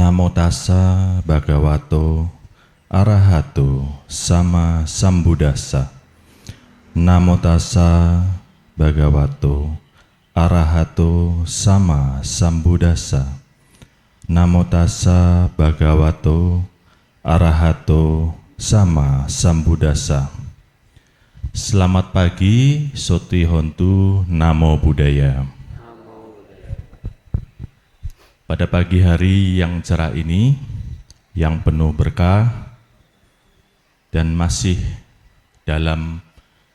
Namo tassa bhagavato arahato sama sambuddhassa. Namo tassa bhagavato arahato sama sambuddhassa. Namo tassa bhagavato arahato sama sambuddhassa. Selamat pagi, Soti Hontu, Namo Buddhaya. Pada pagi hari yang cerah ini, yang penuh berkah dan masih dalam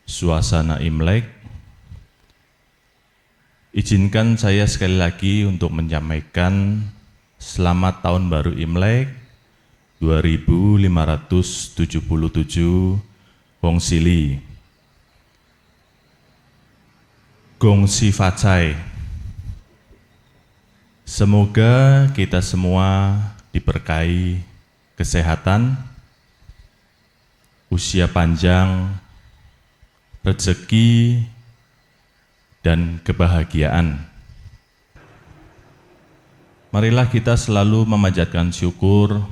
suasana Imlek, izinkan saya sekali lagi untuk menyampaikan selamat tahun baru Imlek 2577 Hong Sili Gong Si Facai. Semoga kita semua diberkahi kesehatan, usia panjang, rezeki, dan kebahagiaan. Marilah kita selalu memanjatkan syukur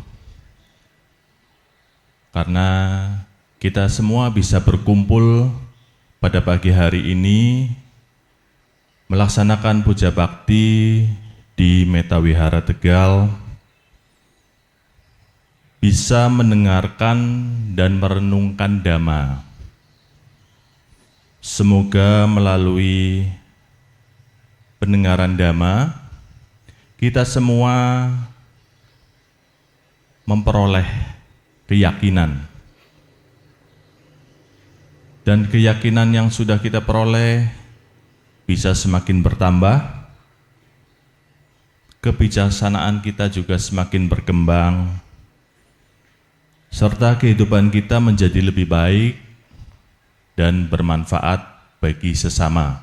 karena kita semua bisa berkumpul pada pagi hari ini melaksanakan puja bakti di Metawihara Tegal, bisa mendengarkan dan merenungkan Dhamma. Semoga melalui pendengaran Dhamma, kita semua memperoleh keyakinan. Dan keyakinan yang sudah kita peroleh bisa semakin bertambah, kebijaksanaan kita juga semakin berkembang, serta kehidupan kita menjadi lebih baik dan bermanfaat bagi sesama.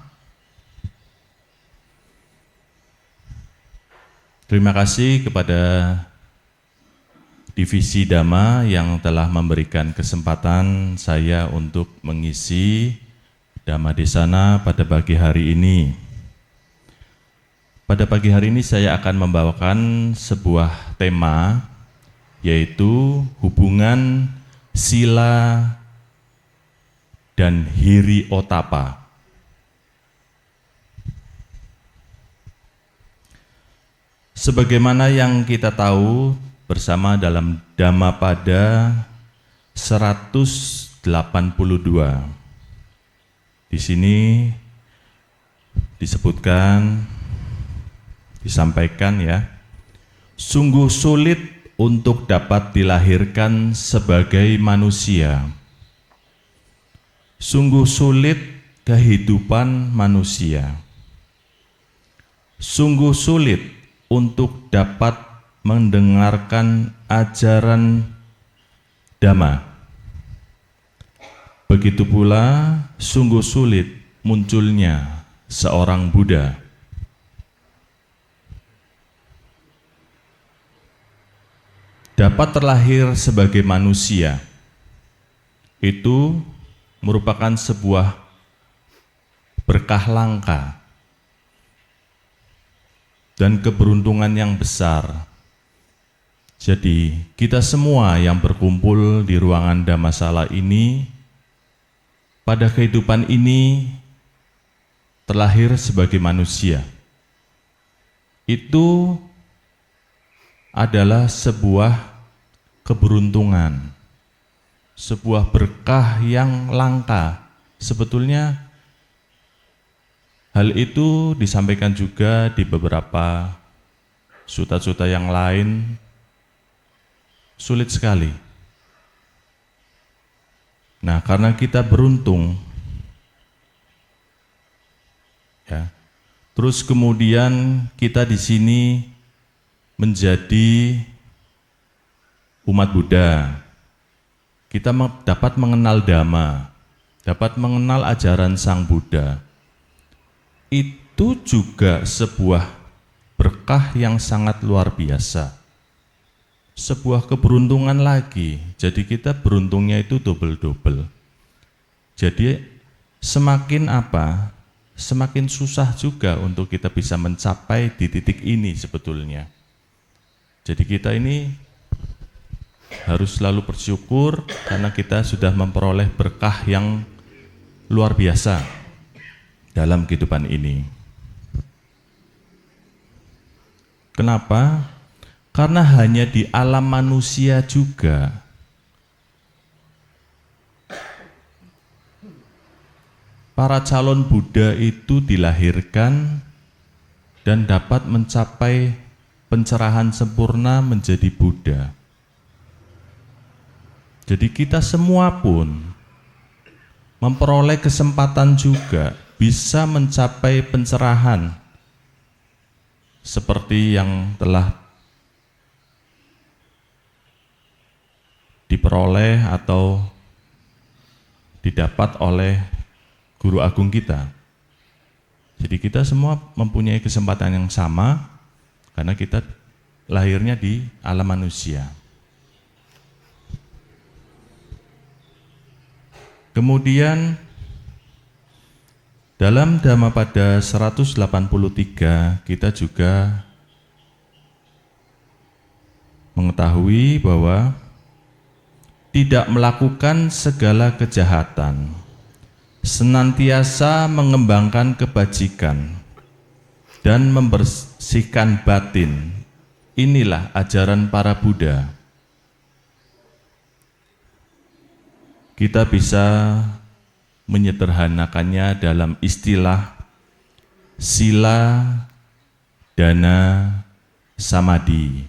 Terima kasih kepada Divisi Dhamma yang telah memberikan kesempatan saya untuk mengisi Dhamma Desana pada pagi hari ini. Pada pagi hari ini saya akan membawakan sebuah tema, yaitu hubungan sila dan hiri otapa. Sebagaimana yang kita tahu bersama dalam Dhammapada 182. Di sini disebutkan, disampaikan ya, sungguh sulit untuk dapat dilahirkan sebagai manusia. Sungguh sulit kehidupan manusia. Sungguh sulit untuk dapat mendengarkan ajaran Dhamma. Begitu pula sungguh sulit munculnya seorang Buddha. Dapat terlahir sebagai manusia itu merupakan sebuah berkah langka dan keberuntungan yang besar. Jadi kita semua yang berkumpul di ruangan Dhammasala ini pada kehidupan ini terlahir sebagai manusia. Itu adalah sebuah keberuntungan, sebuah berkah yang langka. Sebetulnya hal itu disampaikan juga di beberapa sutta-sutta yang lain. Sulit sekali. Nah, karena kita beruntung, ya, terus kemudian kita di sini menjadi umat Buddha, kita dapat mengenal Dhamma, dapat mengenal ajaran Sang Buddha. Itu juga sebuah berkah yang sangat luar biasa. Sebuah keberuntungan lagi, jadi kita beruntungnya itu double-double. Jadi semakin apa, semakin susah juga untuk kita bisa mencapai di titik ini sebetulnya. Jadi kita ini harus selalu bersyukur karena kita sudah memperoleh berkah yang luar biasa dalam kehidupan ini. Kenapa? Karena hanya di alam manusia juga para calon Buddha itu dilahirkan dan dapat mencapai pencerahan sempurna menjadi Buddha. Jadi kita semua pun memperoleh kesempatan juga bisa mencapai pencerahan seperti yang telah diperoleh atau didapat oleh Guru Agung kita. Jadi kita semua mempunyai kesempatan yang sama karena kita lahirnya di alam manusia. Kemudian dalam Dhammapada 183 kita juga mengetahui bahwa tidak melakukan segala kejahatan, senantiasa mengembangkan kebajikan dan membersihkan batin. Inilah ajaran para Buddha. Kita bisa menyederhanakannya dalam istilah sila, dana, samadhi.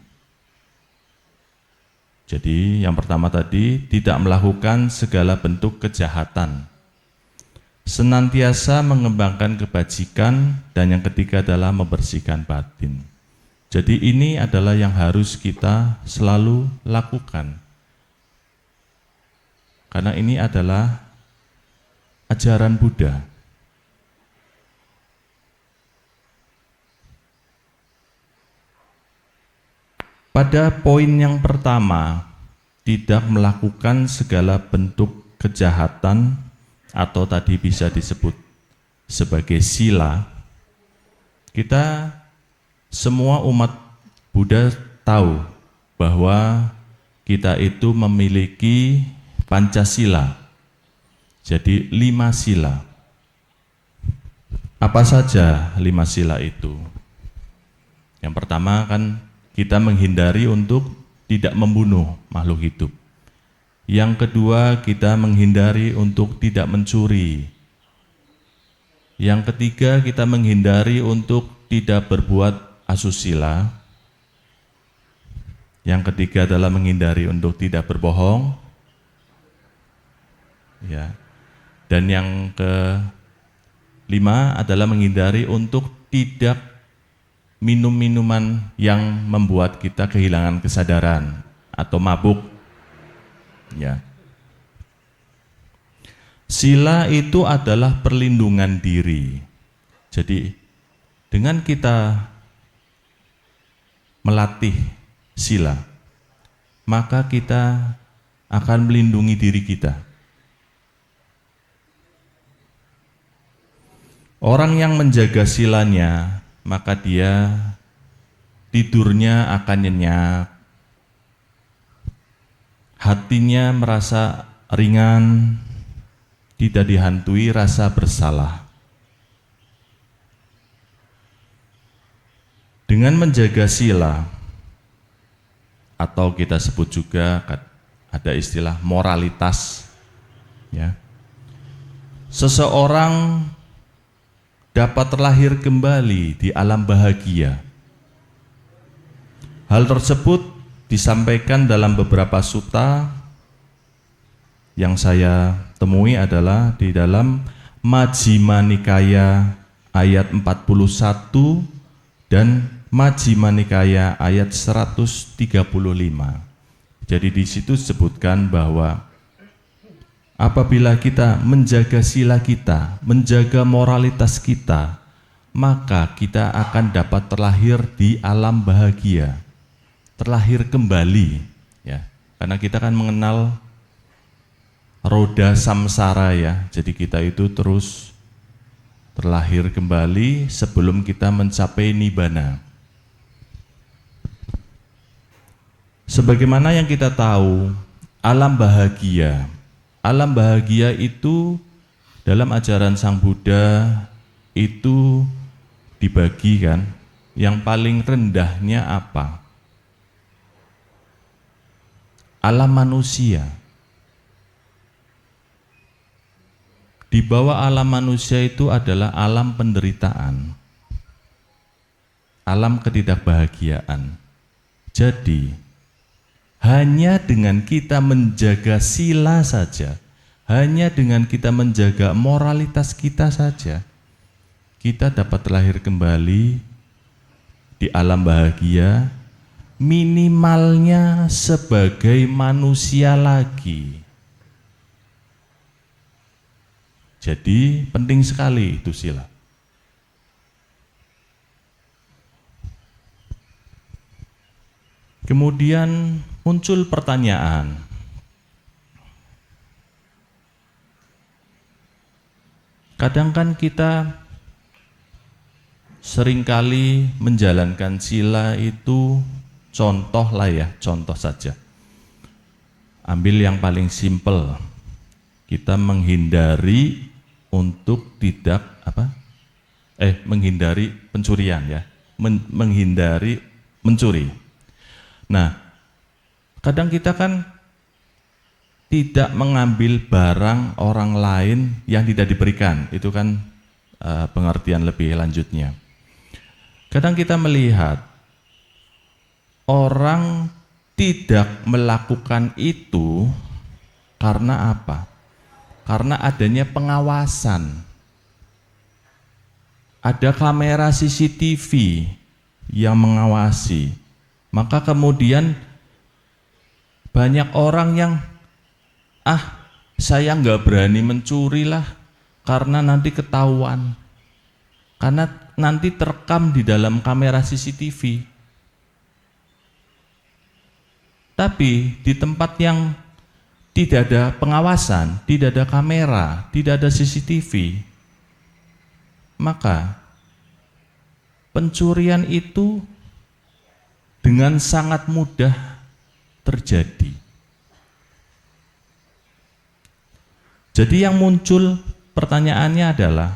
Jadi yang pertama tadi, tidak melakukan segala bentuk kejahatan, senantiasa mengembangkan kebajikan, dan yang ketiga adalah membersihkan batin. Jadi ini adalah yang harus kita selalu lakukan. Karena ini adalah ajaran Buddha. Pada poin yang pertama, tidak melakukan segala bentuk kejahatan atau tadi bisa disebut sebagai sila. Kita semua umat Buddha tahu bahwa kita itu memiliki Pancasila. Jadi 5 sila. Apa saja 5 sila itu? Yang pertama kan kita menghindari untuk tidak membunuh makhluk hidup. Yang kedua, kita menghindari untuk tidak mencuri. Yang ketiga, kita menghindari untuk tidak berbuat asusila. Yang ketiga adalah menghindari untuk tidak berbohong. Ya. Dan yang kelima adalah menghindari untuk tidak minum minuman yang membuat kita kehilangan kesadaran atau mabuk. Ya. Sila itu adalah perlindungan diri. Jadi dengan kita melatih sila, maka kita akan melindungi diri kita. Orang yang menjaga silanya, maka dia tidurnya akan nyenyak, hatinya merasa ringan, tidak dihantui rasa bersalah. Dengan menjaga sila, atau kita sebut juga ada istilah moralitas, ya, seseorang dapat terlahir kembali di alam bahagia. Hal tersebut disampaikan dalam beberapa sutta yang saya temui adalah di dalam Majjhima Nikaya ayat 41 dan Majjhima Nikaya ayat 135. Jadi di situ disebutkan bahwa apabila kita menjaga sila kita, menjaga moralitas kita, maka kita akan dapat terlahir di alam bahagia, terlahir kembali, ya. Karena kita kan mengenal roda samsara, ya. Jadi kita itu terus terlahir kembali sebelum kita mencapai nibbana. Sebagaimana yang kita tahu, alam bahagia itu dalam ajaran Sang Buddha itu dibagi kan, yang paling rendahnya apa? Alam manusia. Di bawah alam manusia itu adalah alam penderitaan, alam ketidakbahagiaan. Jadi, hanya dengan kita menjaga sila saja, hanya dengan kita menjaga moralitas kita saja, kita dapat lahir kembali di alam bahagia, minimalnya sebagai manusia lagi. Jadi penting sekali itu sila. Kemudian muncul pertanyaan, kadang kan kita seringkali menjalankan sila itu contoh saja. Ambil yang paling simpel, kita menghindari untuk tidak menghindari pencurian ya, menghindari mencuri. Nah, kadang kita kan tidak mengambil barang orang lain yang tidak diberikan, itu kan pengertian lebih lanjutnya. Kadang kita melihat orang tidak melakukan itu karena apa? Karena adanya pengawasan. Ada kamera CCTV yang mengawasi. Maka kemudian banyak orang yang saya nggak berani mencuri lah karena nanti ketahuan. Karena nanti terekam di dalam kamera CCTV. Tapi di tempat yang tidak ada pengawasan, tidak ada kamera, tidak ada CCTV, maka pencurian itu dengan sangat mudah terjadi. Jadi yang muncul pertanyaannya adalah,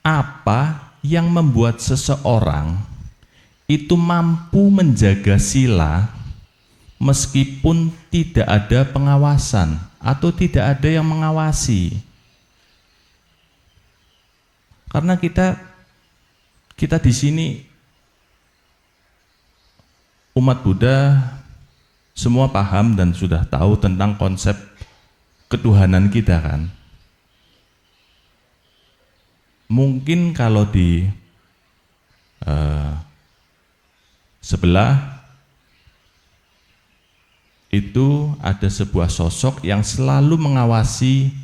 apa yang membuat seseorang itu mampu menjaga sila meskipun tidak ada pengawasan atau tidak ada yang mengawasi? Karena kita di sini umat Buddha semua paham dan sudah tahu tentang konsep ketuhanan kita kan. Mungkin kalau di sebelah itu ada sebuah sosok yang selalu mengawasi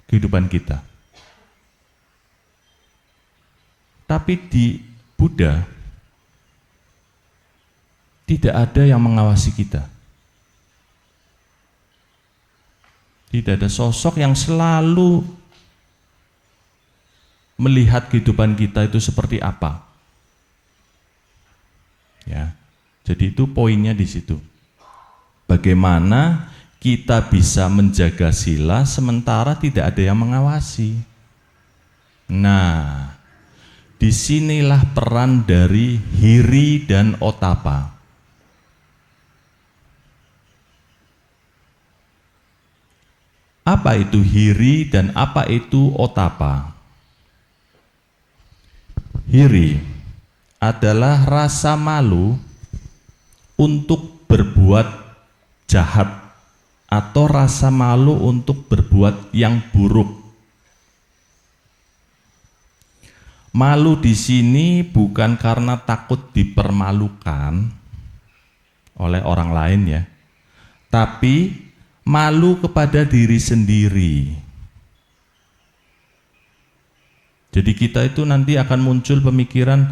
kehidupan kita. Tapi di Buddha tidak ada yang mengawasi kita. Tidak ada sosok yang selalu melihat kehidupan kita itu seperti apa. Ya. Jadi itu poinnya di situ. Bagaimana kita bisa menjaga sila sementara tidak ada yang mengawasi. Nah, disinilah peran dari hiri dan otapa. Apa itu hiri dan apa itu otapa? Hiri adalah rasa malu untuk berbuat jahat atau rasa malu untuk berbuat yang buruk. Malu di sini bukan karena takut dipermalukan oleh orang lain ya, tapi malu kepada diri sendiri. Jadi kita itu nanti akan muncul pemikiran,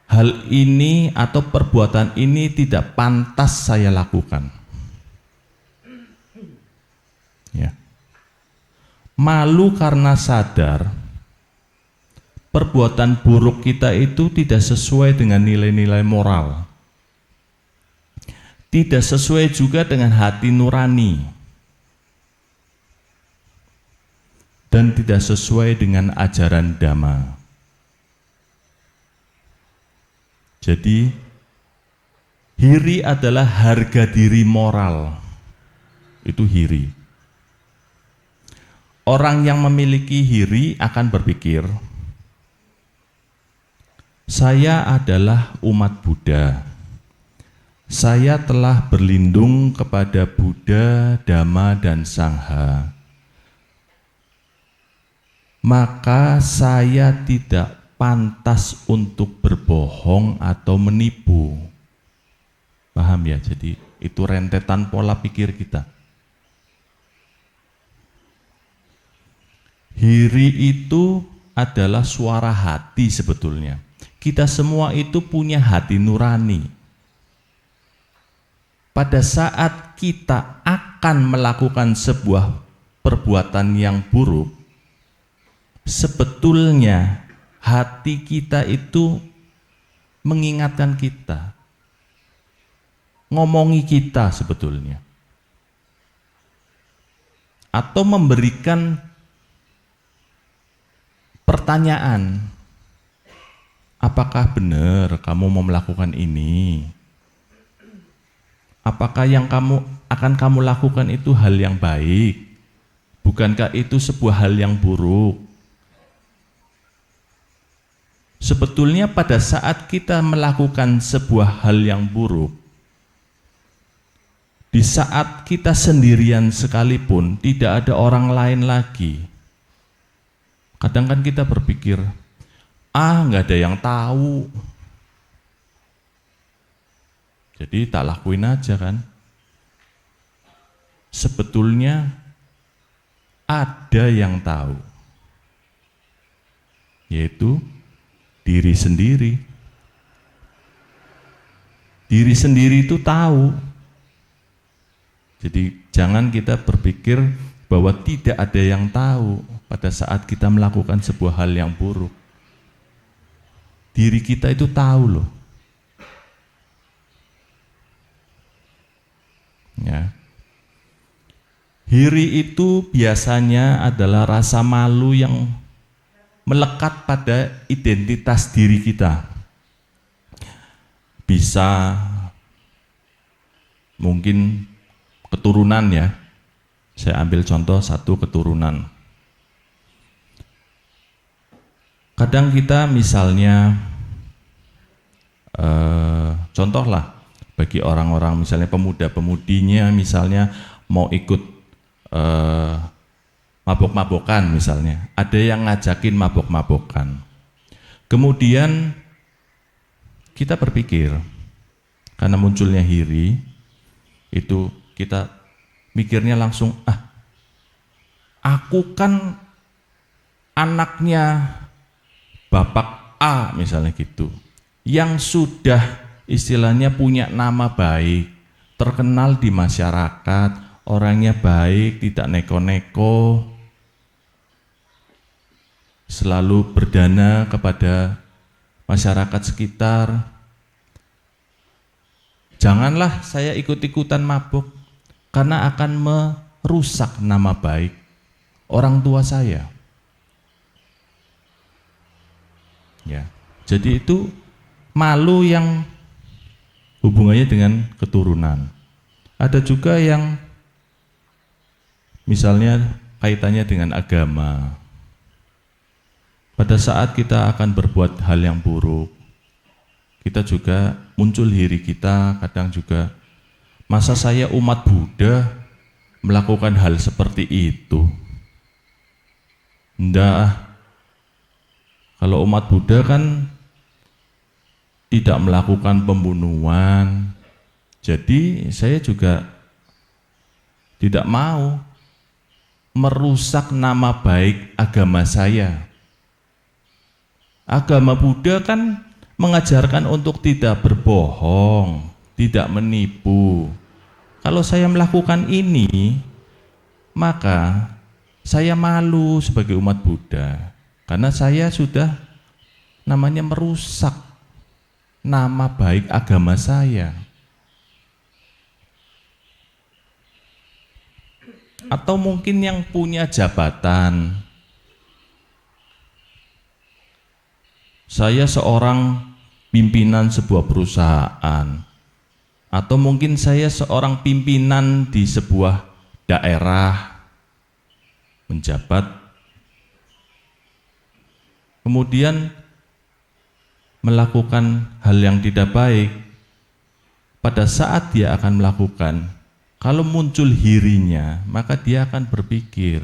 hal ini atau perbuatan ini tidak pantas saya lakukan. Ya. Malu karena sadar perbuatan buruk kita itu tidak sesuai dengan nilai-nilai moral. tidak sesuai juga dengan hati nurani, dan tidak sesuai dengan ajaran Dhamma. Jadi, hiri adalah harga diri moral. Itu hiri. Orang yang memiliki hiri akan berpikir, saya adalah umat Buddha. Saya telah berlindung kepada Buddha, Dhamma, dan Sangha. Maka saya tidak pantas untuk berbohong atau menipu. Paham ya? Jadi itu rentetan pola pikir kita. Hiri itu adalah suara hati sebetulnya. Kita semua itu punya hati nurani. Pada saat kita akan melakukan sebuah perbuatan yang buruk, sebetulnya hati kita itu mengingatkan kita, ngomongi kita sebetulnya, atau memberikan pertanyaan, apakah benar kamu mau melakukan ini? Apakah yang akan kamu lakukan itu hal yang baik? Bukankah itu sebuah hal yang buruk? Sebetulnya pada saat kita melakukan sebuah hal yang buruk, di saat kita sendirian sekalipun, tidak ada orang lain lagi. Kadang kan kita berpikir, nggak ada yang tahu. Jadi tak lakuin aja kan. Sebetulnya ada yang tahu, yaitu diri sendiri. Diri sendiri itu tahu. Jadi jangan kita berpikir bahwa tidak ada yang tahu pada saat kita melakukan sebuah hal yang buruk. Diri kita itu tahu loh. Ya. Hiri itu biasanya adalah rasa malu yang melekat pada identitas diri kita. Bisa mungkin keturunan ya. Saya ambil contoh satu keturunan. Kadang kita misalnya, contohlah, bagi orang-orang misalnya pemuda-pemudinya misalnya mau ikut mabok-mabokan misalnya, ada yang ngajakin mabok-mabokan. Kemudian kita berpikir, karena munculnya hiri, itu kita mikirnya langsung, aku kan anaknya Bapak A misalnya gitu, yang sudah istilahnya punya nama baik, terkenal di masyarakat, orangnya baik, tidak neko-neko, selalu berdana kepada masyarakat sekitar. Janganlah saya ikut-ikutan mabuk, karena akan merusak nama baik orang tua saya. Ya, jadi itu malu yang hubungannya dengan keturunan. Ada juga yang misalnya kaitannya dengan agama. Pada saat kita akan berbuat hal yang buruk, kita juga muncul hiri kita, kadang juga, masa saya umat Buddha melakukan hal seperti itu? Enggak. Kalau umat Buddha kan tidak melakukan pembunuhan, jadi saya juga tidak mau merusak nama baik agama saya. Agama Buddha kan mengajarkan untuk tidak berbohong, tidak menipu. Kalau saya melakukan ini, maka saya malu sebagai umat Buddha, karena saya sudah namanya merusak nama baik agama saya. atau mungkin yang punya jabatan. Saya seorang pimpinan sebuah perusahaan, atau mungkin saya seorang pimpinan di sebuah daerah, menjabat, kemudian melakukan hal yang tidak baik. Pada saat dia akan melakukan, kalau muncul hirinya, maka dia akan berpikir,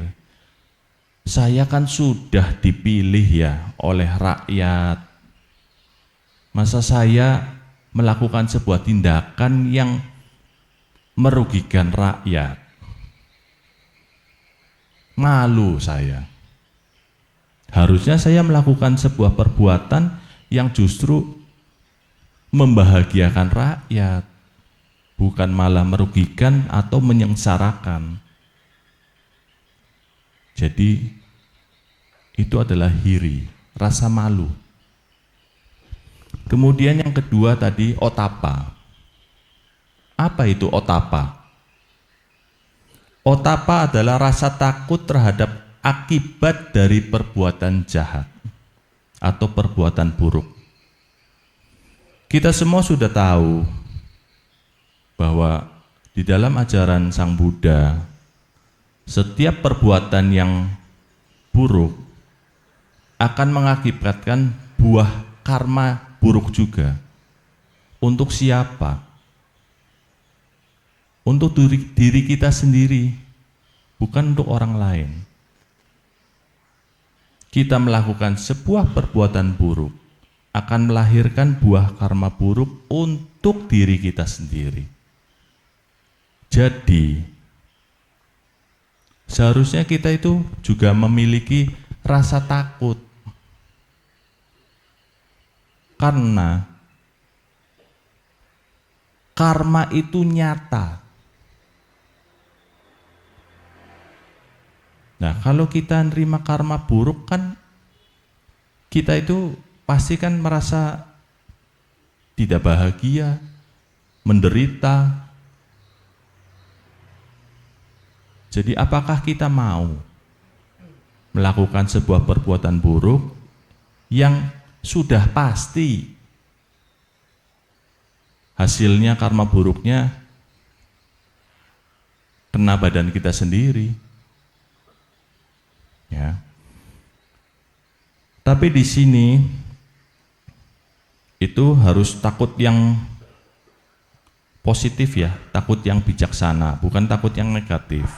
saya kan sudah dipilih ya oleh rakyat. Masa saya melakukan sebuah tindakan yang merugikan rakyat? Malu saya. Harusnya saya melakukan sebuah perbuatan yang justru membahagiakan rakyat, bukan malah merugikan atau menyengsarakan. Jadi itu adalah hiri, rasa malu. Kemudian yang kedua tadi otapa. Apa itu otapa? Otapa adalah rasa takut terhadap akibat dari perbuatan jahat atau perbuatan buruk. Kita semua sudah tahu bahwa di dalam ajaran Sang Buddha, setiap perbuatan yang buruk akan mengakibatkan buah karma buruk juga. Untuk siapa? Untuk diri kita sendiri, bukan untuk orang lain. Kita melakukan sebuah perbuatan buruk akan melahirkan buah karma buruk untuk diri kita sendiri. Jadi, seharusnya kita itu juga memiliki rasa takut. Karena karma itu nyata. Nah, kalau kita nerima karma buruk kan, kita itu pasti kan merasa tidak bahagia, menderita. Jadi apakah kita mau melakukan sebuah perbuatan buruk yang sudah pasti hasilnya karma buruknya kena badan kita sendiri, ya. Tapi di sini itu harus takut yang positif ya, takut yang bijaksana, bukan takut yang negatif.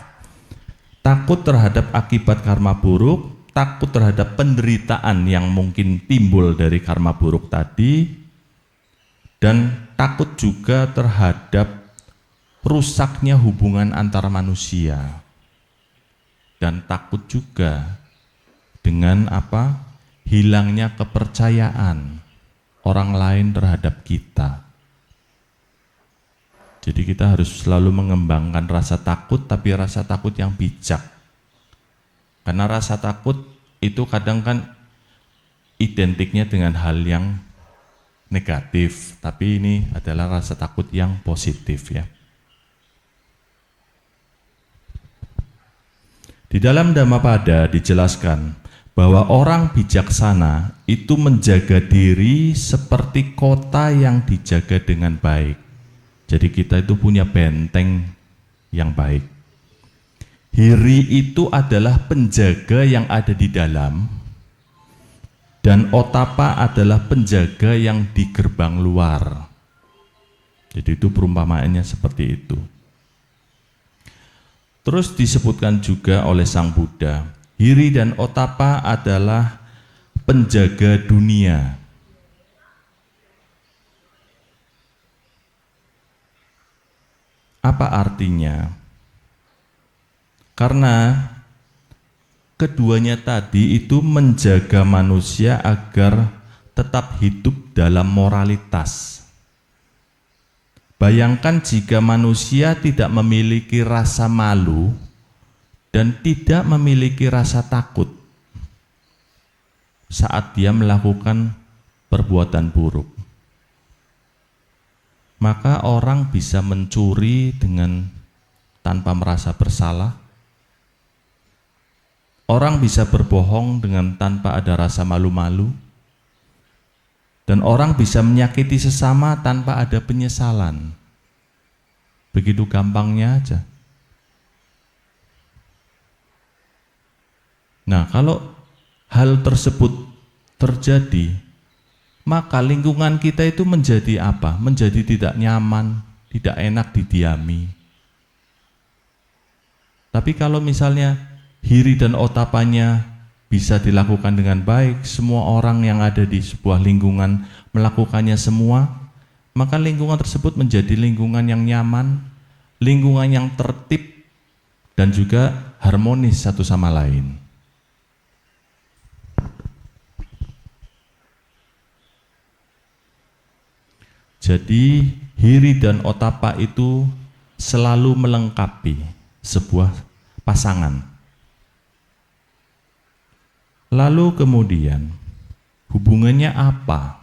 Takut terhadap akibat karma buruk, takut terhadap penderitaan yang mungkin timbul dari karma buruk tadi, dan takut juga terhadap rusaknya hubungan antar manusia, dan takut juga dengan hilangnya kepercayaan orang lain terhadap kita. Jadi kita harus selalu mengembangkan rasa takut, tapi rasa takut yang bijak. Karena rasa takut itu kadang kan identiknya dengan hal yang negatif, tapi ini adalah rasa takut yang positif ya. Di dalam Dhammapada dijelaskan bahwa orang bijaksana itu menjaga diri seperti kota yang dijaga dengan baik. Jadi kita itu punya benteng yang baik. Hiri itu adalah penjaga yang ada di dalam, dan otapa adalah penjaga yang di gerbang luar. Jadi itu perumpamaannya seperti itu. Terus disebutkan juga oleh Sang Buddha, hiri dan otapa adalah penjaga dunia. Apa artinya? Karena keduanya tadi itu menjaga manusia agar tetap hidup dalam moralitas. Bayangkan jika manusia tidak memiliki rasa malu dan tidak memiliki rasa takut saat dia melakukan perbuatan buruk. Maka orang bisa mencuri dengan tanpa merasa bersalah, Orang bisa berbohong dengan tanpa ada rasa malu-malu, dan orang bisa menyakiti sesama tanpa ada penyesalan. Begitu gampangnya aja. Nah, kalau hal tersebut terjadi, maka lingkungan kita itu menjadi apa? Menjadi tidak nyaman, tidak enak didiami. Tapi kalau misalnya hiri dan otapannya bisa dilakukan dengan baik, semua orang yang ada di sebuah lingkungan melakukannya semua, maka lingkungan tersebut menjadi lingkungan yang nyaman, lingkungan yang tertib, dan juga harmonis satu sama lain. Jadi hiri dan otapa itu selalu melengkapi sebuah pasangan. Lalu kemudian hubungannya apa?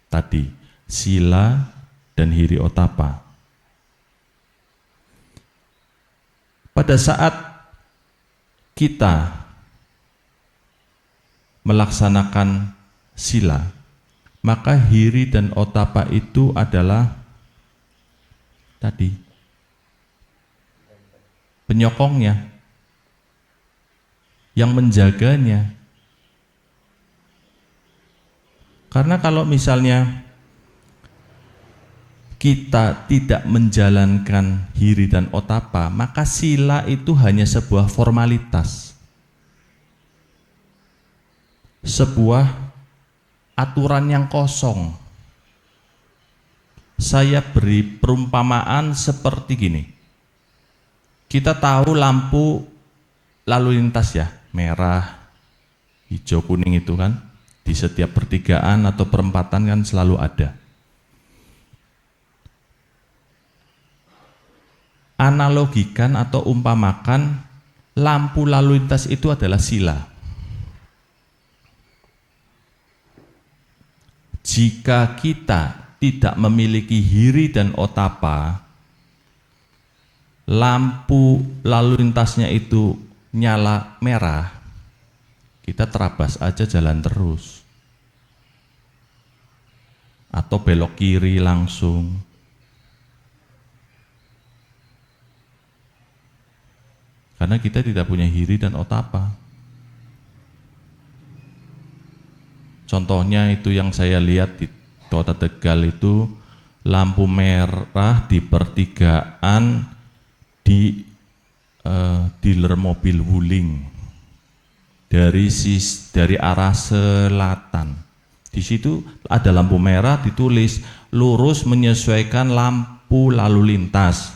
Tadi sila dan hiri otapa. Pada saat kita melaksanakan sila, maka hiri dan otapa itu adalah tadi penyokongnya, yang menjaganya. Karena kalau misalnya kita tidak menjalankan hiri dan otapa, maka sila itu hanya sebuah formalitas, sebuah aturan yang kosong. Saya beri perumpamaan seperti gini. Kita tahu lampu lalu lintas ya, merah, hijau, kuning itu kan. Di setiap pertigaan atau perempatan kan selalu ada. Analogikan atau umpamakan lampu lalu lintas itu adalah sila. Jika kita tidak memiliki hiri dan otapa, lampu lalu lintasnya itu nyala merah, kita terabas aja jalan terus. Atau belok kiri langsung. Karena kita tidak punya hiri dan otapa. Contohnya itu yang saya lihat di Kota Tegal itu, lampu merah di pertigaan di dealer mobil Wuling dari arah selatan. Di situ ada lampu merah ditulis lurus menyesuaikan lampu lalu lintas.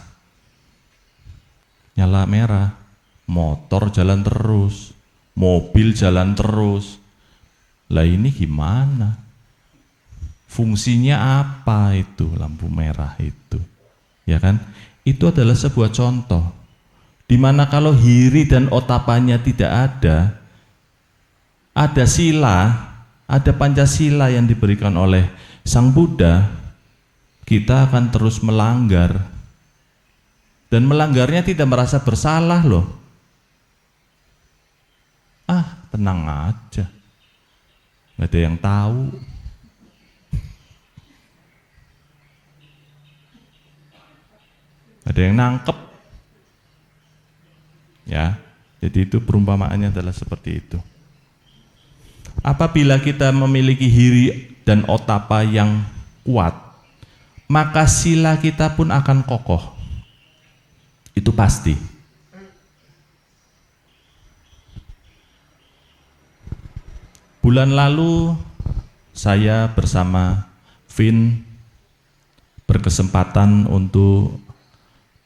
Nyala merah, motor jalan terus, mobil jalan terus. Lah ini gimana? Fungsinya apa itu lampu merah itu? Ya kan? Itu adalah sebuah contoh. Dimana kalau hiri dan otapanya tidak ada sila, ada Pancasila yang diberikan oleh Sang Buddha, kita akan terus melanggar. Dan melanggarnya tidak merasa bersalah loh. Tenang aja. Nggak ada yang tahu. Ada yang nangkep. Ya, jadi itu perumpamaannya adalah seperti itu. Apabila kita memiliki hiri dan otapa yang kuat, maka sila kita pun akan kokoh. Itu pasti. Bulan lalu saya bersama Vin berkesempatan untuk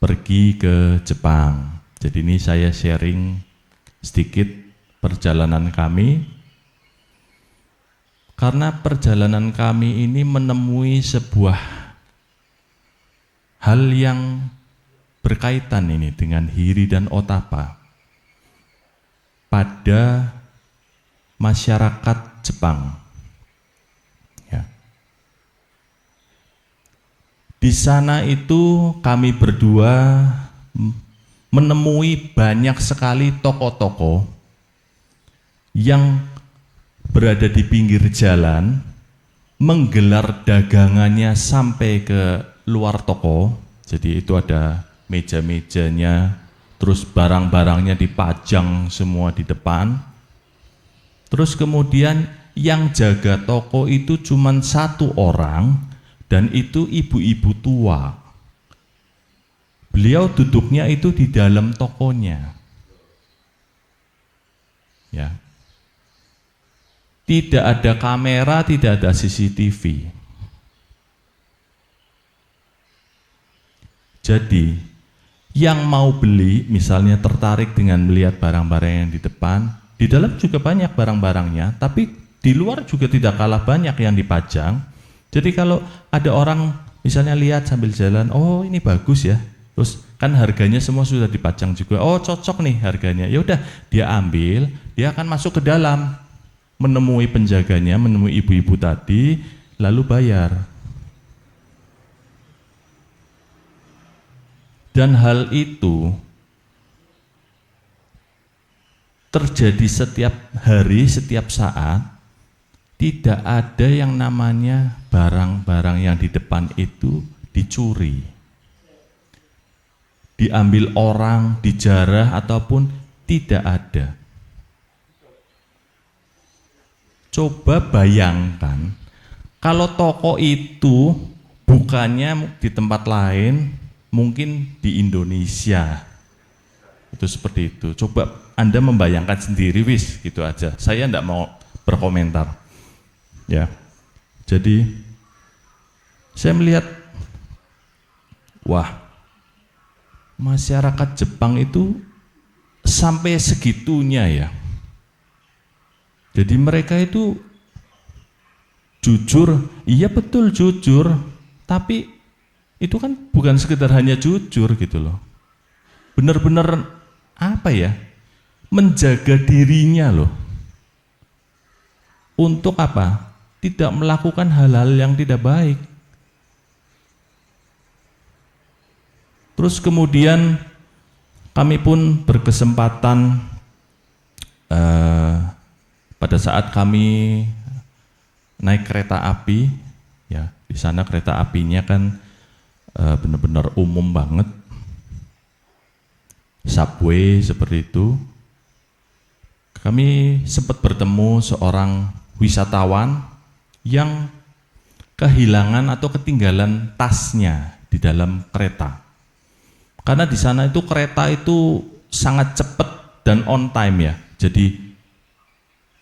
pergi ke Jepang. Jadi ini saya sharing sedikit perjalanan kami. Karena perjalanan kami ini menemui sebuah hal yang berkaitan ini dengan hiri dan otapa pada masyarakat Jepang. Ya. Di sana itu kami berdua menemui banyak sekali tokoh-tokoh yang berada di pinggir jalan menggelar dagangannya sampai ke luar toko. Jadi itu ada meja-mejanya, terus barang-barangnya dipajang semua di depan. Terus kemudian yang jaga toko itu cuma satu orang, dan itu ibu-ibu tua. Beliau duduknya itu di dalam tokonya. Ya. Tidak ada kamera, tidak ada CCTV. Jadi, yang mau beli misalnya tertarik dengan melihat barang-barang yang di depan, di dalam juga banyak barang-barangnya, tapi di luar juga tidak kalah banyak yang dipajang. Jadi kalau ada orang misalnya lihat sambil jalan, oh ini bagus ya, terus kan harganya semua sudah dipajang juga, oh cocok nih harganya, ya udah dia ambil, dia akan masuk ke dalam, menemui penjaganya, menemui ibu-ibu tadi, lalu bayar. Dan hal itu terjadi setiap hari, setiap saat. Tidak ada yang namanya barang-barang yang di depan itu dicuri, diambil orang, dijarah, ataupun tidak ada. Coba bayangkan, kalau toko itu bukannya di tempat lain, mungkin di Indonesia, itu seperti itu. Coba Anda membayangkan sendiri, wis, gitu aja. Saya enggak mau berkomentar. Ya, jadi saya melihat, wah, masyarakat Jepang itu sampai segitunya ya. Jadi mereka itu jujur, iya betul jujur, tapi itu kan bukan sekedar hanya jujur gitu loh. Benar-benar apa ya? Menjaga dirinya loh. Untuk apa? Tidak melakukan hal-hal yang tidak baik. Terus kemudian kami pun berkesempatan pada saat kami naik kereta api, ya di sana kereta apinya kan benar-benar umum banget, subway seperti itu. Kami sempat bertemu seorang wisatawan yang kehilangan atau ketinggalan tasnya di dalam kereta. Karena di sana itu kereta itu sangat cepat dan on time ya. Jadi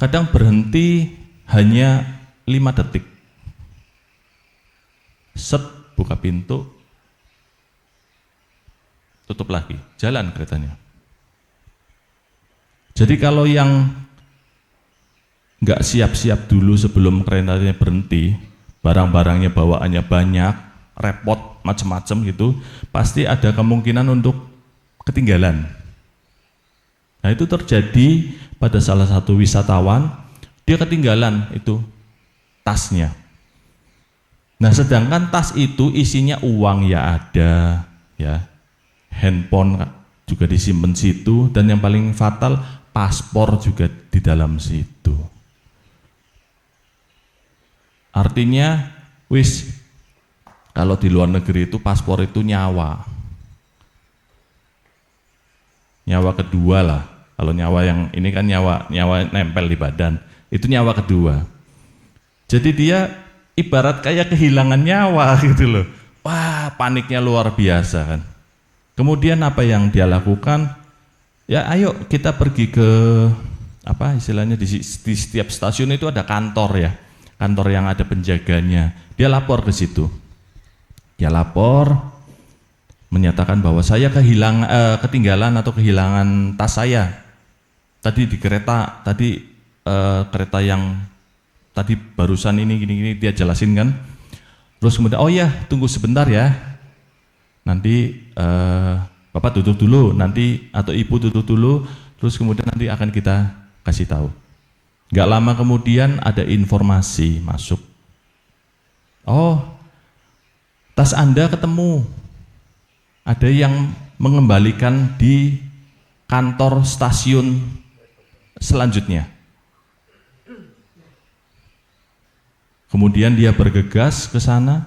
kadang berhenti hanya 5 detik. Set, buka pintu, tutup lagi, jalan keretanya. Jadi kalau yang nggak siap-siap dulu sebelum keretanya berhenti, barang-barangnya bawaannya banyak, repot, macam-macam gitu, pasti ada kemungkinan untuk ketinggalan. Nah itu terjadi pada salah satu wisatawan, dia ketinggalan itu tasnya. Nah sedangkan tas itu isinya uang ya ada, ya handphone juga disimpan situ, dan yang paling fatal paspor juga di dalam situ. Artinya, wis, kalau di luar negeri itu paspor itu nyawa. Nyawa kedua lah. Kalau nyawa yang ini kan nyawa nempel di badan, itu nyawa kedua. Jadi dia ibarat kayak kehilangan nyawa gitu loh. Wah, paniknya luar biasa kan. Kemudian apa yang dia lakukan? Ya ayo kita pergi ke apa istilahnya di setiap stasiun itu ada kantor ya. Kantor yang ada penjaganya, dia lapor ke situ. Dia lapor, menyatakan bahwa saya ketinggalan atau kehilangan tas saya. Tadi di kereta, kereta yang tadi barusan ini gini-gini dia jelasin kan. Terus kemudian, oh ya tunggu sebentar ya. Nanti Bapak duduk dulu, nanti atau Ibu duduk dulu, terus kemudian nanti akan kita kasih tahu. Gak lama kemudian ada informasi masuk. Oh, tas Anda ketemu. Ada yang mengembalikan di kantor stasiun selanjutnya. Kemudian dia bergegas ke sana,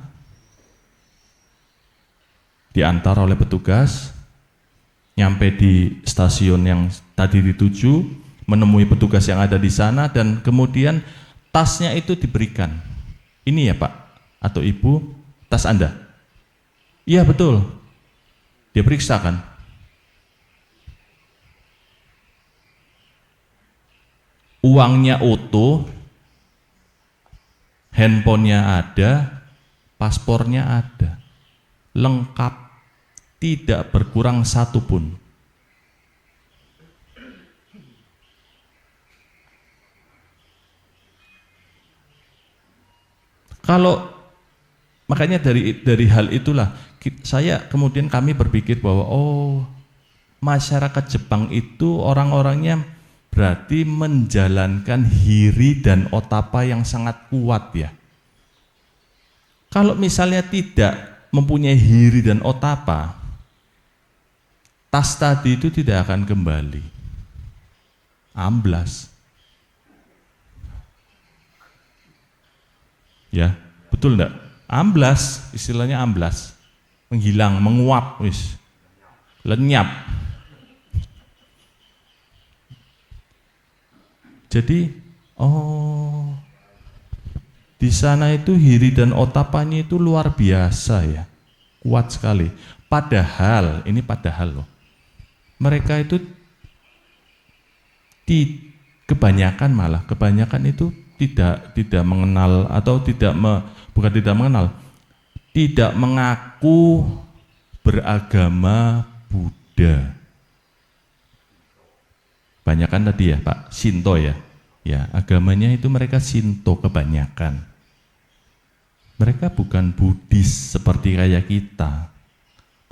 diantar oleh petugas, nyampe di stasiun yang tadi dituju, menemui petugas yang ada di sana, dan kemudian tasnya itu diberikan. Ini ya Pak atau Ibu, tas Anda? Iya betul. Dia periksa kan. Uangnya utuh, handphonenya ada, paspornya ada, lengkap, tidak berkurang satupun. Kalau makanya dari hal itulah kami berpikir bahwa masyarakat Jepang itu orang-orangnya berarti menjalankan hiri dan otapa yang sangat kuat ya. Kalau misalnya tidak mempunyai hiri dan otapa, tas tadi itu tidak akan kembali. Amblas. Ya, betul enggak? Amblas, istilahnya amblas. Menghilang, menguap, lenyap. Jadi, di sana itu hiri dan otapanya itu luar biasa ya, kuat sekali. Padahal loh, mereka itu kebanyakan itu tidak mengenal atau tidak mengaku beragama Buddha. Kebanyakan tadi ya Pak, Shinto ya. Ya, agamanya itu mereka Shinto kebanyakan. Mereka bukan Buddhis seperti kayak kita.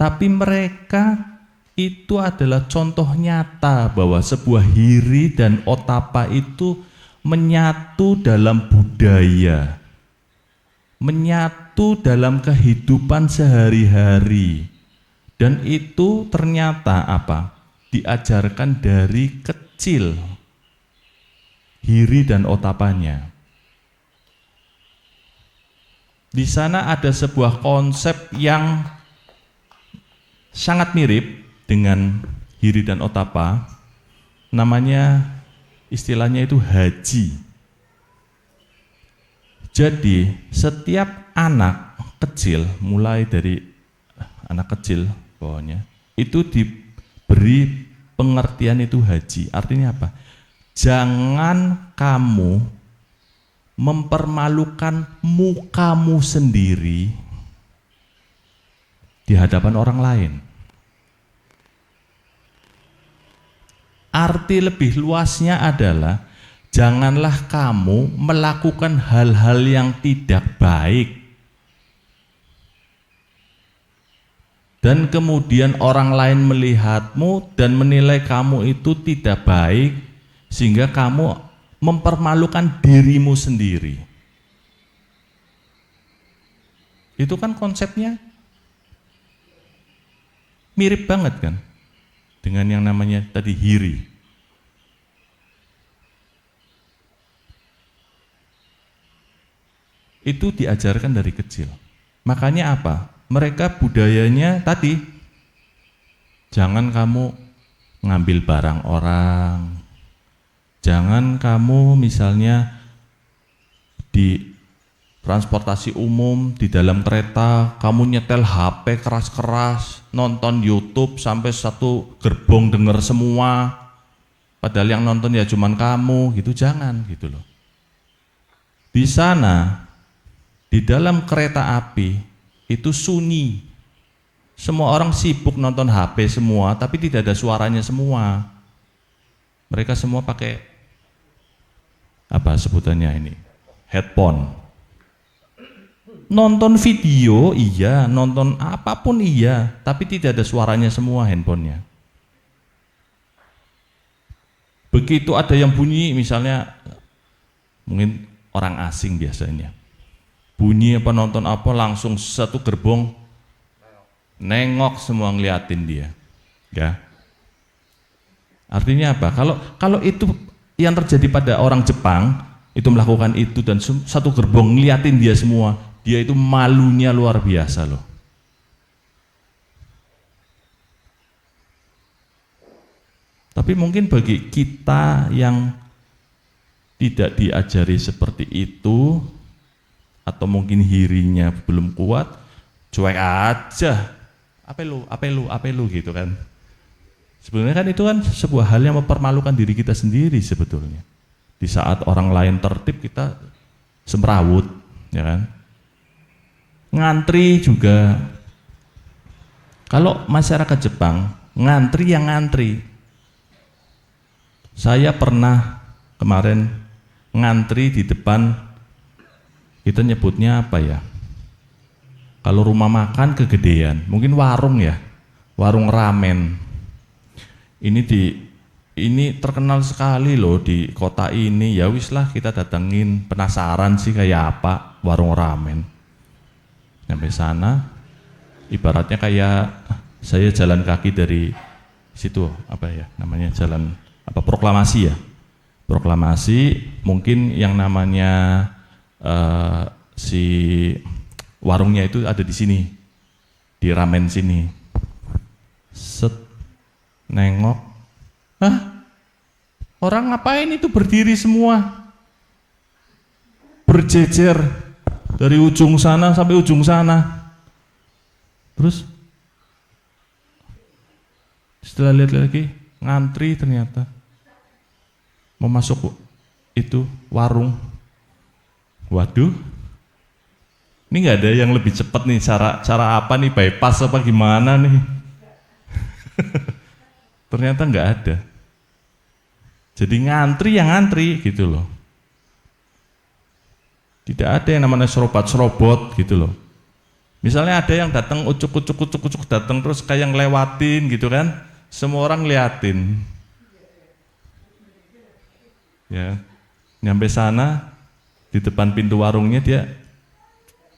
Tapi mereka itu adalah contoh nyata bahwa sebuah hiri dan otapa itu menyatu dalam budaya, menyatu dalam kehidupan sehari-hari. Dan itu ternyata apa? Diajarkan dari kecil, hiri dan otapanya. Di sana ada sebuah konsep yang sangat mirip dengan hiri dan otapa, namanya istilahnya itu haji. Jadi setiap anak kecil, mulai dari anak kecil pokoknya, itu diberi pengertian itu haji. Artinya apa? Jangan kamu mempermalukan mukamu sendiri di hadapan orang lain. Arti lebih luasnya adalah janganlah kamu melakukan hal-hal yang tidak baik dan kemudian orang lain melihatmu dan menilai kamu itu tidak baik sehingga kamu mempermalukan dirimu sendiri. Itu kan konsepnya mirip banget kan dengan yang namanya tadi hiri. Itu diajarkan dari kecil. Makanya apa? Mereka budayanya tadi, jangan kamu ngambil barang orang, jangan kamu misalnya di transportasi umum, di dalam kereta, kamu nyetel HP keras-keras, nonton YouTube sampai satu gerbong denger semua, padahal yang nonton ya cuman kamu, gitu, jangan gitu loh. Di sana, di dalam kereta api, itu sunyi. Semua orang sibuk nonton HP semua, tapi tidak ada suaranya semua. Mereka semua pakai, apa sebutannya ini? Headphone. Nonton video iya, nonton apapun iya, tapi tidak ada suaranya semua handphonenya. Begitu ada yang bunyi, misalnya mungkin orang asing biasanya, bunyi apa nonton apa langsung satu gerbong nengok semua ngeliatin dia, ya. Artinya apa? Kalau itu yang terjadi pada orang Jepang, itu melakukan itu dan satu gerbong ngeliatin dia semua, dia itu malunya luar biasa loh. Tapi mungkin bagi kita yang tidak diajari seperti itu, atau mungkin hirinya belum kuat, cuek aja, apa lu gitu kan. Sebenarnya kan itu kan sebuah hal yang mempermalukan diri kita sendiri sebetulnya. Di saat orang lain tertib, kita semrawut, ya kan. Ngantri juga, kalau masyarakat Jepang ngantri yang ngantri. Saya pernah kemarin ngantri di depan, kita nyebutnya apa ya, kalau rumah makan kegedean, mungkin warung ya, warung ramen. Ini terkenal sekali loh di kota ini, ya wis lah kita datengin, penasaran sih kayak apa warung ramen. Sampai sana, ibaratnya kayak saya jalan kaki dari situ, apa ya namanya, jalan apa, proklamasi ya, proklamasi, mungkin yang namanya si warungnya itu ada di sini, di ramen sini. Set, nengok, orang ngapain itu berdiri semua, berjejer dari ujung sana sampai ujung sana. Terus setelah lihat lagi, ngantri ternyata mau masuk itu warung. Waduh, ini nggak ada yang lebih cepat nih, cara apa nih, bypass apa gimana nih? Ternyata nggak ada. Jadi ngantri yang ngantri gitu loh. Tidak ada yang namanya serobot gitu loh. Misalnya ada yang datang ucuk datang terus kayak ngelewatin gitu kan, semua orang ngeliatin. Ya, nyampe sana di depan pintu warungnya dia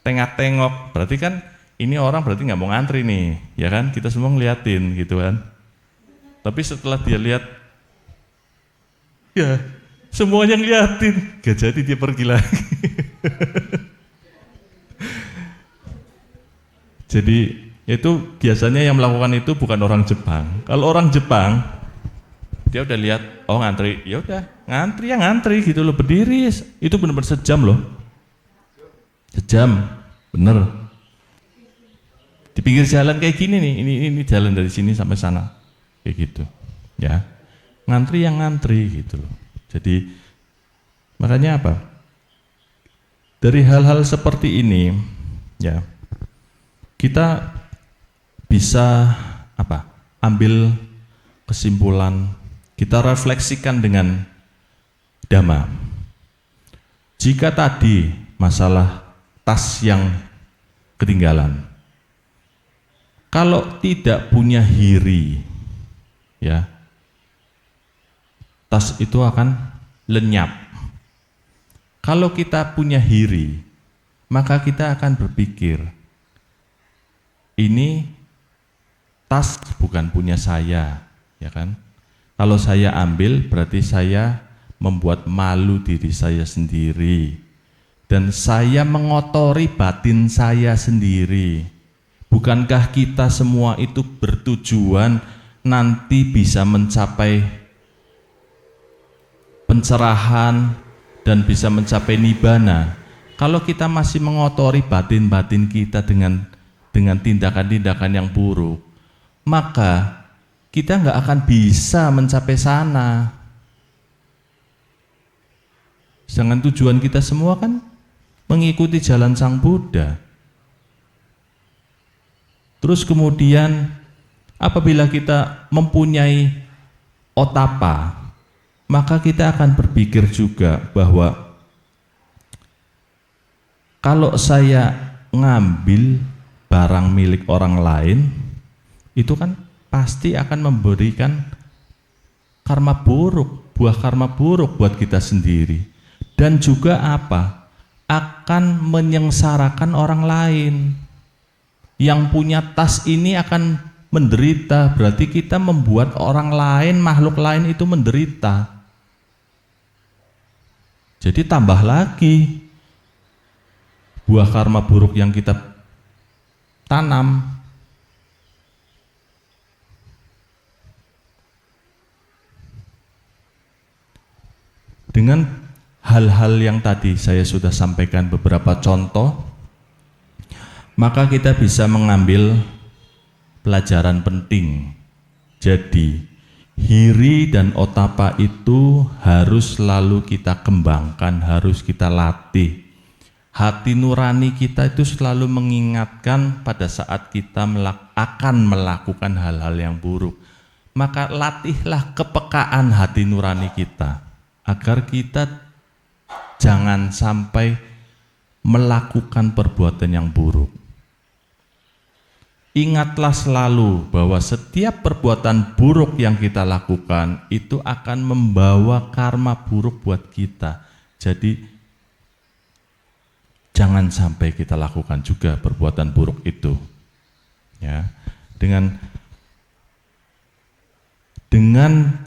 tengok, berarti kan ini orang berarti nggak mau ngantri nih, ya kan? Kita semua ngeliatin gitu kan. Tapi setelah dia lihat, ya semuanya ngeliatin, gak jadi dia pergi lagi. Jadi itu biasanya yang melakukan itu bukan orang Jepang. Kalau orang Jepang, dia udah lihat, oh ngantri, ya udah ngantri gitu loh, berdiri, itu benar-benar sejam loh, sejam, bener. Di pinggir jalan kayak gini nih, ini jalan dari sini sampai sana, kayak gitu, ya. Ngantri yang ngantri gitu loh. Jadi makanya apa? Dari hal-hal seperti ini, ya, kita bisa apa? Ambil kesimpulan, kita refleksikan dengan Dhamma. Jika tadi masalah tas yang ketinggalan, kalau tidak punya hiri, ya, tas itu akan lenyap. Kalau kita punya hiri, maka kita akan berpikir, ini tas bukan punya saya, ya kan? Kalau saya ambil berarti saya membuat malu diri saya sendiri, dan saya mengotori batin saya sendiri. Bukankah kita semua itu bertujuan nanti bisa mencapai pencerahan dan bisa mencapai nibbana? Kalau kita masih mengotori batin-batin kita dengan tindakan-tindakan yang buruk, maka kita nggak akan bisa mencapai sana. Sedangkan tujuan kita semua kan mengikuti jalan Sang Buddha. Terus kemudian apabila kita mempunyai otapa, maka kita akan berpikir juga bahwa kalau saya ngambil barang milik orang lain, itu kan pasti akan memberikan karma buruk, buah karma buruk buat kita sendiri. Dan juga apa? Akan menyengsarakan orang lain. Yang punya tas ini akan menderita, berarti kita membuat orang lain, makhluk lain itu menderita. Jadi tambah lagi buah karma buruk yang kita tanam. Dengan hal-hal yang tadi saya sudah sampaikan beberapa contoh, maka kita bisa mengambil pelajaran penting. Jadi, hiri dan otapa itu harus selalu kita kembangkan, harus kita latih. Hati nurani kita itu selalu mengingatkan pada saat kita akan melakukan hal-hal yang buruk. Maka latihlah kepekaan hati nurani kita, agar kita jangan sampai melakukan perbuatan yang buruk. Ingatlah selalu bahwa setiap perbuatan buruk yang kita lakukan itu akan membawa karma buruk buat kita. Jadi jangan sampai kita lakukan juga perbuatan buruk itu. Ya, dengan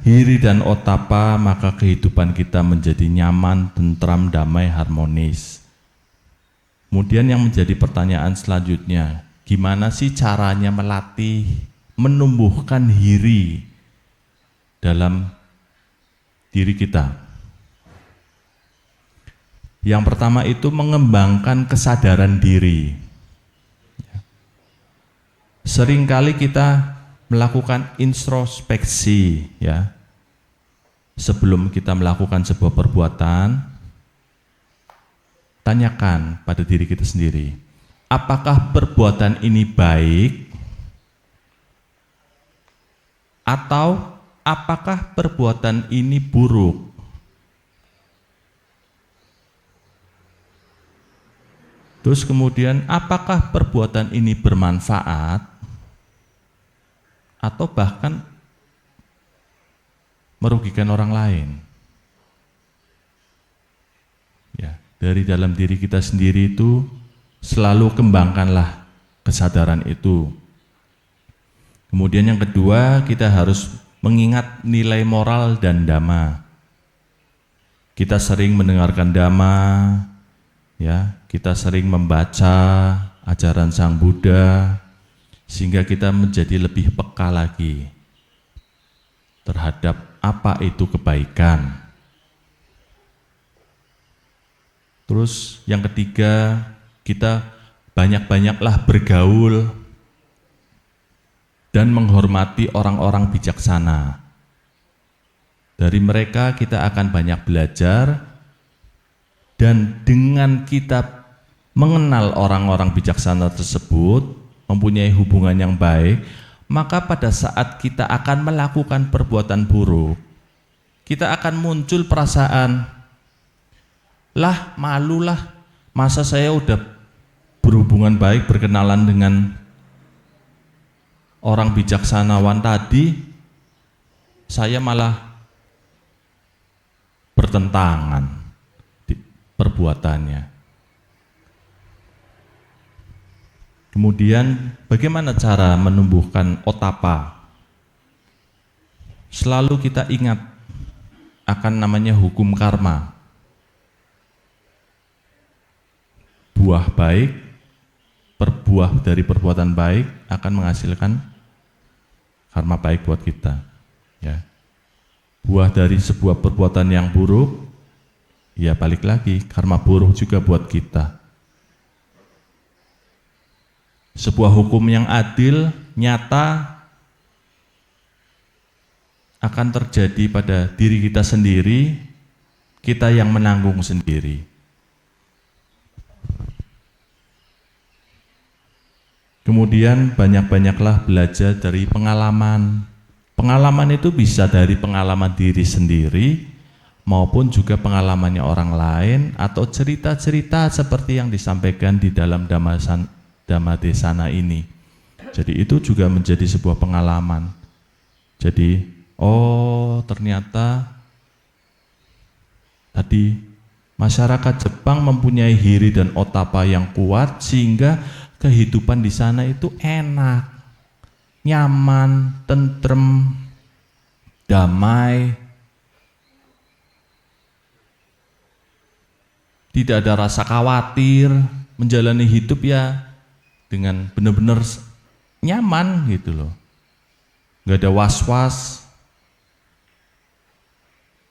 hiri dan otapa maka kehidupan kita menjadi nyaman, tentram, damai, harmonis. Kemudian yang menjadi pertanyaan selanjutnya, gimana sih caranya melatih, menumbuhkan hiri dalam diri kita? Yang pertama itu mengembangkan kesadaran diri. Seringkali kita melakukan introspeksi, ya. Sebelum kita melakukan sebuah perbuatan, tanyakan pada diri kita sendiri, apakah perbuatan ini baik atau apakah perbuatan ini buruk? Terus kemudian apakah perbuatan ini bermanfaat atau bahkan merugikan orang lain? Ya, dari dalam diri kita sendiri itu selalu kembangkanlah kesadaran itu. Kemudian yang kedua, kita harus mengingat nilai moral dan dhamma. Kita sering mendengarkan dhamma, ya, kita sering membaca ajaran Sang Buddha, sehingga kita menjadi lebih peka lagi terhadap apa itu kebaikan. Terus yang ketiga, kita banyak-banyaklah bergaul dan menghormati orang-orang bijaksana. Dari mereka kita akan banyak belajar, dan dengan kita mengenal orang-orang bijaksana tersebut, mempunyai hubungan yang baik, maka pada saat kita akan melakukan perbuatan buruk, kita akan muncul perasaan, lah malulah, masa saya udah berhubungan baik, berkenalan dengan orang bijaksanawan tadi, saya malah bertentangan di perbuatannya. Kemudian bagaimana cara menumbuhkan otapa? Selalu kita ingat akan namanya hukum karma. Buah baik, berbuah dari perbuatan baik akan menghasilkan karma baik buat kita. Ya. Buah dari sebuah perbuatan yang buruk, ya balik lagi, karma buruk juga buat kita. Sebuah hukum yang adil, nyata, akan terjadi pada diri kita sendiri, kita yang menanggung sendiri. Kemudian banyak-banyaklah belajar dari pengalaman. Pengalaman itu bisa dari pengalaman diri sendiri, maupun juga pengalamannya orang lain, atau cerita-cerita seperti yang disampaikan di dalam Dhammadesana ini. Jadi itu juga menjadi sebuah pengalaman. Jadi, oh ternyata tadi masyarakat Jepang mempunyai hiri dan otapa yang kuat, sehingga kehidupan di sana itu enak, nyaman, tentrem, damai. tidak ada rasa khawatir, menjalani hidup ya dengan benar-benar nyaman gitu loh. Nggak ada was-was.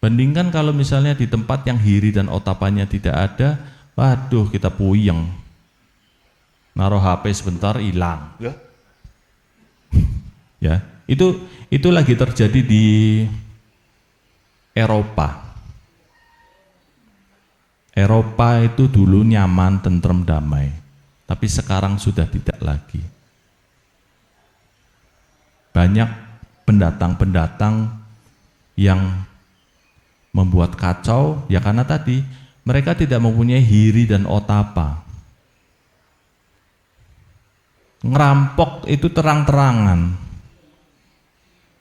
Bandingkan kalau misalnya di tempat yang hiri dan otapannya tidak ada, waduh kita puyeng. Naruh HP sebentar hilang. Ya, itu lagi terjadi di Eropa. Eropa itu dulu nyaman, tentrem, damai, tapi sekarang sudah tidak lagi. Banyak pendatang-pendatang yang membuat kacau, ya karena tadi mereka tidak mempunyai hiri dan otapa. Ngerampok itu terang-terangan,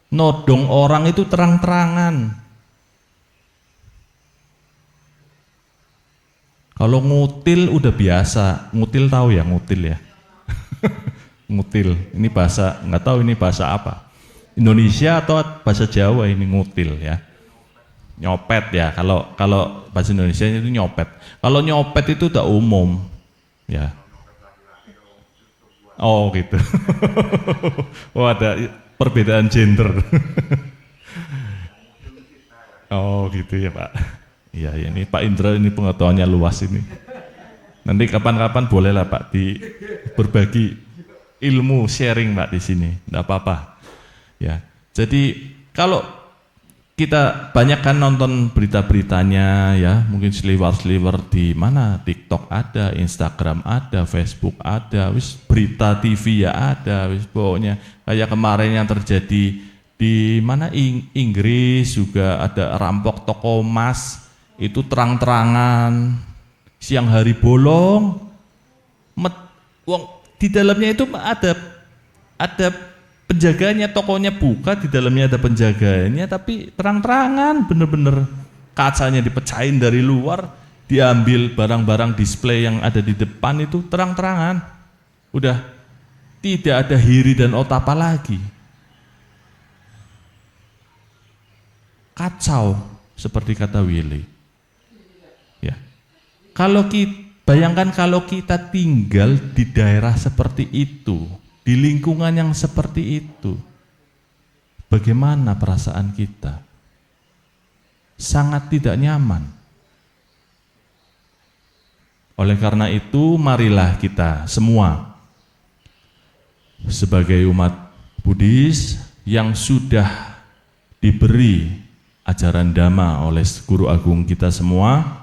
nodong orang itu terang-terangan. Kalau ngutil udah biasa, ngutil tahu ya ngutil ya, ngutil. Ini bahasa nggak tahu ini bahasa apa, Indonesia atau bahasa Jawa ini ngutil ya, nyopet ya. Kalau bahasa Indonesia itu nyopet. Kalau nyopet itu udah umum ya. Oh gitu. Oh ada perbedaan gender. Oh gitu ya Pak. Iya, ini Pak Indra ini pengetahuannya luas ini. Nanti kapan-kapan bolehlah Pak berbagi ilmu sharing Pak di sini, enggak apa-apa. Ya. Jadi kalau kita banyak kan nonton berita-beritanya ya, mungkin seliwer-seliwer di mana, TikTok ada, Instagram ada, Facebook ada, wis berita TV ya ada, wis pokoknya kayak kemarin yang terjadi di mana Inggris juga ada rampok toko emas. Itu terang-terangan, siang hari bolong, di dalamnya itu ada penjaganya, tokonya buka, di dalamnya ada penjaganya, tapi terang-terangan, bener-bener kacanya dipecahin dari luar, diambil barang-barang display yang ada di depan itu terang-terangan, udah tidak ada hiri dan otapa lagi, kacau seperti kata Willy. Ya. Bayangkan kalau kita tinggal di daerah seperti itu, di lingkungan yang seperti itu, bagaimana perasaan kita? Sangat tidak nyaman. Oleh karena itu, marilah kita semua sebagai umat Buddhis yang sudah diberi ajaran Dhamma oleh guru agung kita semua,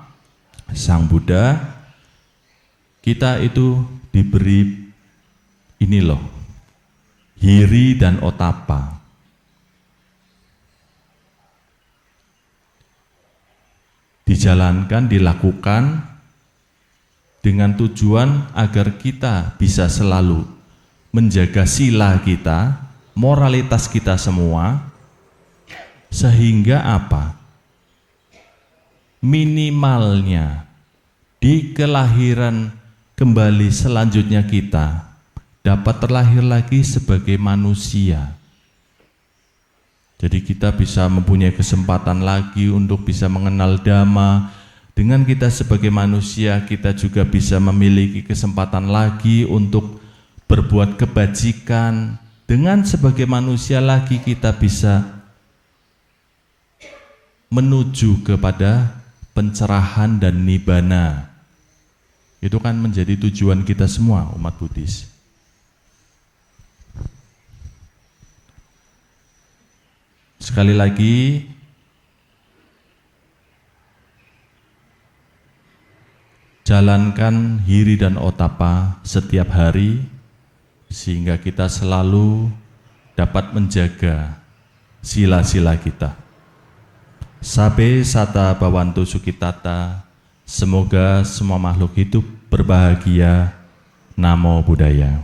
Sang Buddha, kita itu diberi ini loh, hiri dan otapa. Dijalankan, dilakukan dengan tujuan agar kita bisa selalu menjaga sila kita, moralitas kita semua, sehingga apa? Minimalnya di kelahiran kembali selanjutnya kita dapat terlahir lagi sebagai manusia. Jadi kita bisa mempunyai kesempatan lagi untuk bisa mengenal Dhamma. Dengan kita sebagai manusia, kita juga bisa memiliki kesempatan lagi untuk berbuat kebajikan. Dengan sebagai manusia lagi kita bisa menuju kepada pencerahan dan nibbana. Itu kan menjadi tujuan kita semua umat Buddhis. Sekali lagi, jalankan hiri dan otapa setiap hari sehingga kita selalu dapat menjaga sila-sila kita. Sabe sata bawantu sukitata, semoga semua makhluk hidup berbahagia. Namo Buddhaya.